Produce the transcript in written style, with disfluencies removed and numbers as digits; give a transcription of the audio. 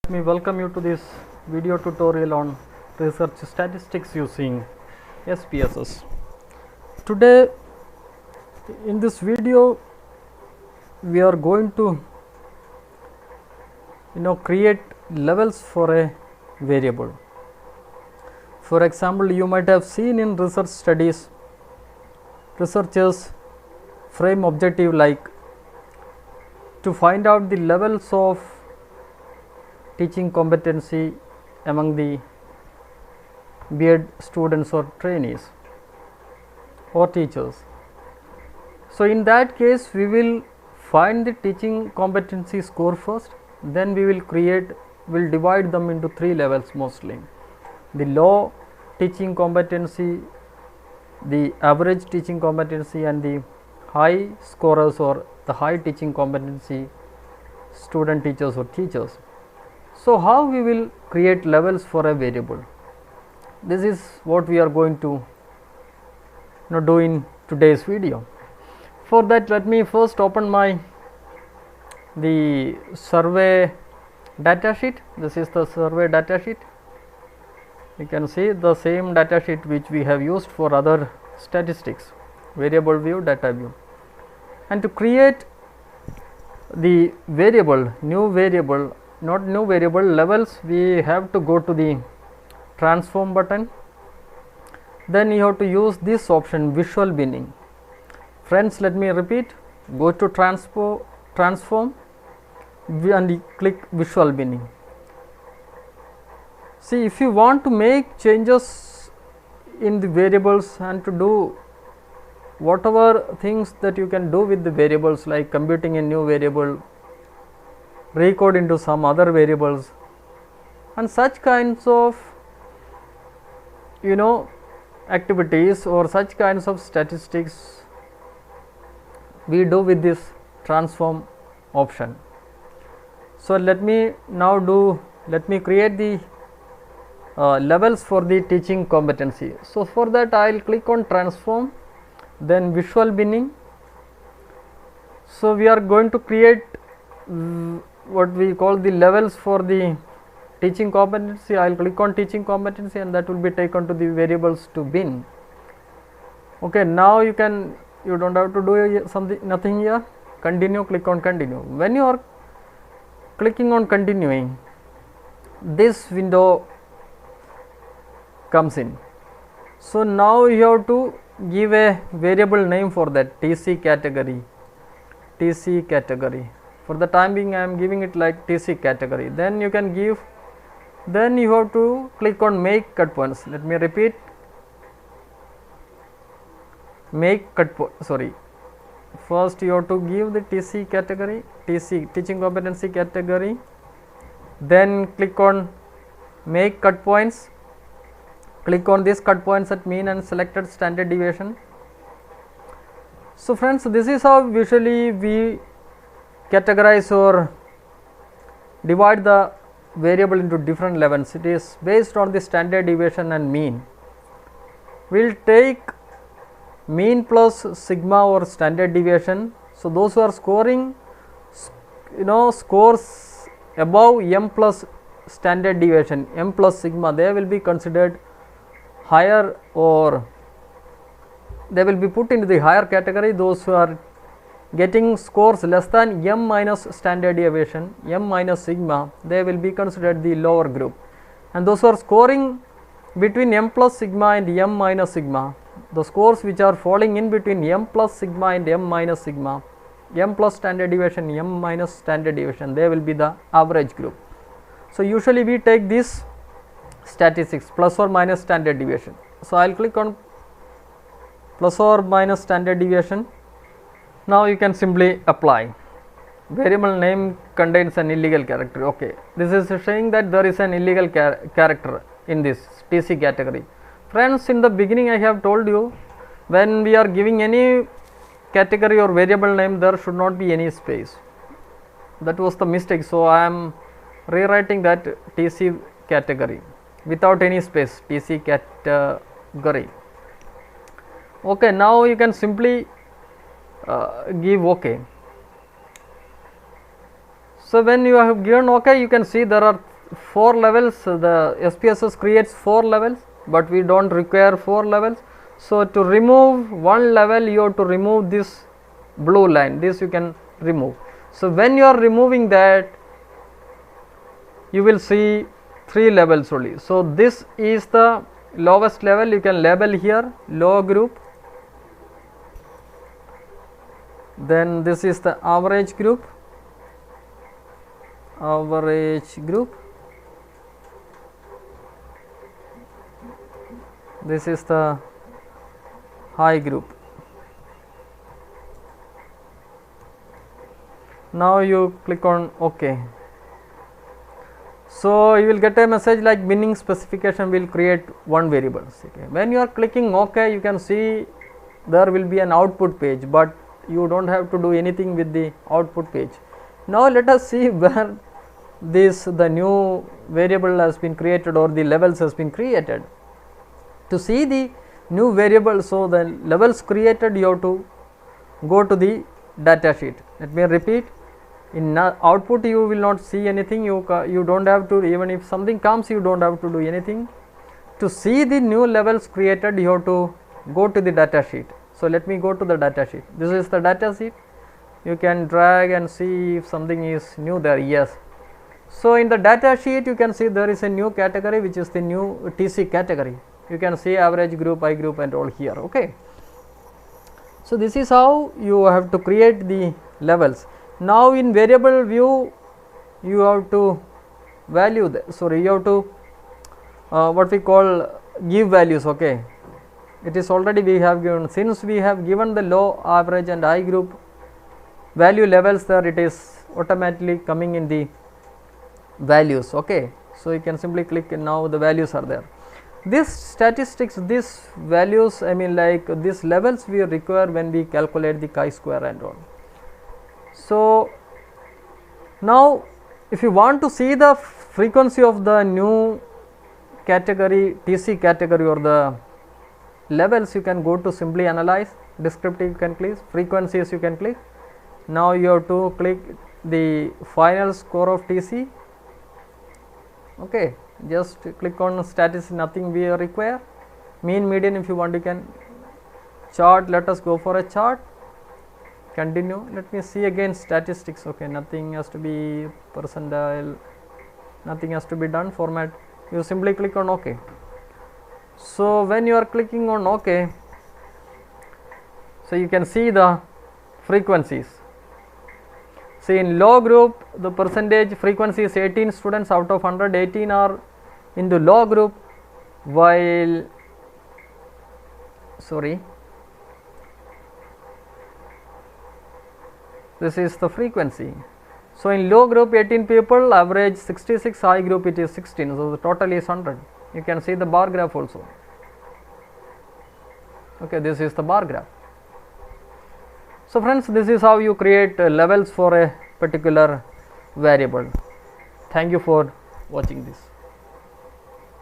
let me welcome you to this video tutorial on research statistics using SPSS. Today in this video we are going to create levels for a variable. For example, you might have seen in research studies researchers frame objective like to find out the levels of teaching competency among the B.Ed students or trainees or teachers. So, in that case we will find the teaching competency score first, then we will divide them into three levels mostly: the low teaching competency, the average teaching competency, and the high scorers or the high teaching competency student teachers or teachers. So, how we will create levels for a variable? This is what we are going to do in today's video. For that, let me first open the survey data sheet. This is the survey data sheet. You can see the same data sheet which we have used for other statistics: variable view, data view. And to create the variable, not new variable levels, we have to go to the transform button. Then you have to use this option, visual binning. Friends, let me repeat: go to transform and click visual binning. See, if you want to make changes in the variables and to do whatever things that you can do with the variables, like computing a new variable, recode into some other variables, and such kinds of activities or such kinds of statistics we do with this transform option. So, let me create the levels for the teaching competency. So, for that I will click on transform, then visual binning. So, we are going to create what we call the levels for the teaching competency. I will click on teaching competency and that will be taken to the variables to bin. Okay, now you don't have to do nothing here. Continue, click on continue. When you are clicking on continuing, this window comes in. So, now you have to give a variable name for that, TC category. For the time being I am giving it like TC category. Then you can give, then you have to click on make cut points. Let me repeat, first you have to give the TC category, teaching competency category, then click on make cut points. Click on this cut points at mean and selected standard deviation. So, friends, this is how usually we categorize or divide the variable into different levels. It is based on the standard deviation and mean. We will take mean plus sigma or standard deviation. So, those who are scoring scores above m plus standard deviation, m plus sigma, they will be considered higher, or they will be put into the higher category. Those who are getting scores less than m minus standard deviation, m minus sigma, they will be considered the lower group. And those who are scoring between m plus sigma and m minus sigma, the scores which are falling in between m plus sigma and m minus sigma, m plus standard deviation, m minus standard deviation, they will be the average group. So, usually we take this statistics plus or minus standard deviation. So, I will click on plus or minus standard deviation. Now, you can simply apply. Variable name contains an illegal character. Okay, this is saying that there is an illegal character in this TC category. Friends, in the beginning I have told you, when we are giving any category or variable name, there should not be any space. That was the mistake. So, I am rewriting that TC category without any space, TC category. Okay, now you can simply give OK. So, when you have given OK, you can see there are 4 levels, the SPSS creates 4 levels, but we don't require 4 levels. So to remove one level, you have to remove this blue line, this you can remove. So when you are removing that, you will see 3 levels only. So this is the lowest level, you can label here low group, then this is the average group, this is the high group. Now you click on OK. So you will get a message like binning specification will create one variable. Okay. When you are clicking OK, you can see there will be an output page, but you don't have to do anything with the output page. Now let us see where the new variable has been created or the levels has been created. To see the new variable, so the levels created, you have to go to the data sheet. Let me repeat. In output you will not see anything, you don't have to, even if something comes you don't have to do anything. To see the new levels created, you have to go to the data sheet. So let me go to the data sheet. This is the data sheet. You can drag and see if something is new there. Yes. So in the data sheet you can see there is a new category which is the new TC category. You can see average group, I group and all here. Okay. So this is how you have to create the levels. Now in variable view you have to value you have to what we call give values. Okay, it is already we have given, since we have given the low, average and high group value levels there, it is automatically coming in the values. Okay, so you can simply click and now the values are there. This statistics, this values, I mean like these levels we require when we calculate the chi-square and all. So now if you want to see the frequency of the new category, TC category or the levels, you can go to simply analyze, descriptive you can click, frequencies you can click. Now you have to click the final score of TC. Okay, just click on statistics, nothing we require. Mean, median, if you want you can. Chart, let us go for a chart. Continue. Let me see again statistics. Okay, nothing has to be percentile, nothing has to be done. Format, you simply click on OK. So when you are clicking on OK, so you can see the frequencies. See in low group the percentage frequency is 18 students out of 100, 18 are in the low group, while this is the frequency. So in low group 18 people, average 66, high group it is 16, so the total is 100. You can see the bar graph also. Okay, this is the bar graph. So friends, this is how you create levels for a particular variable. Thank you for watching this.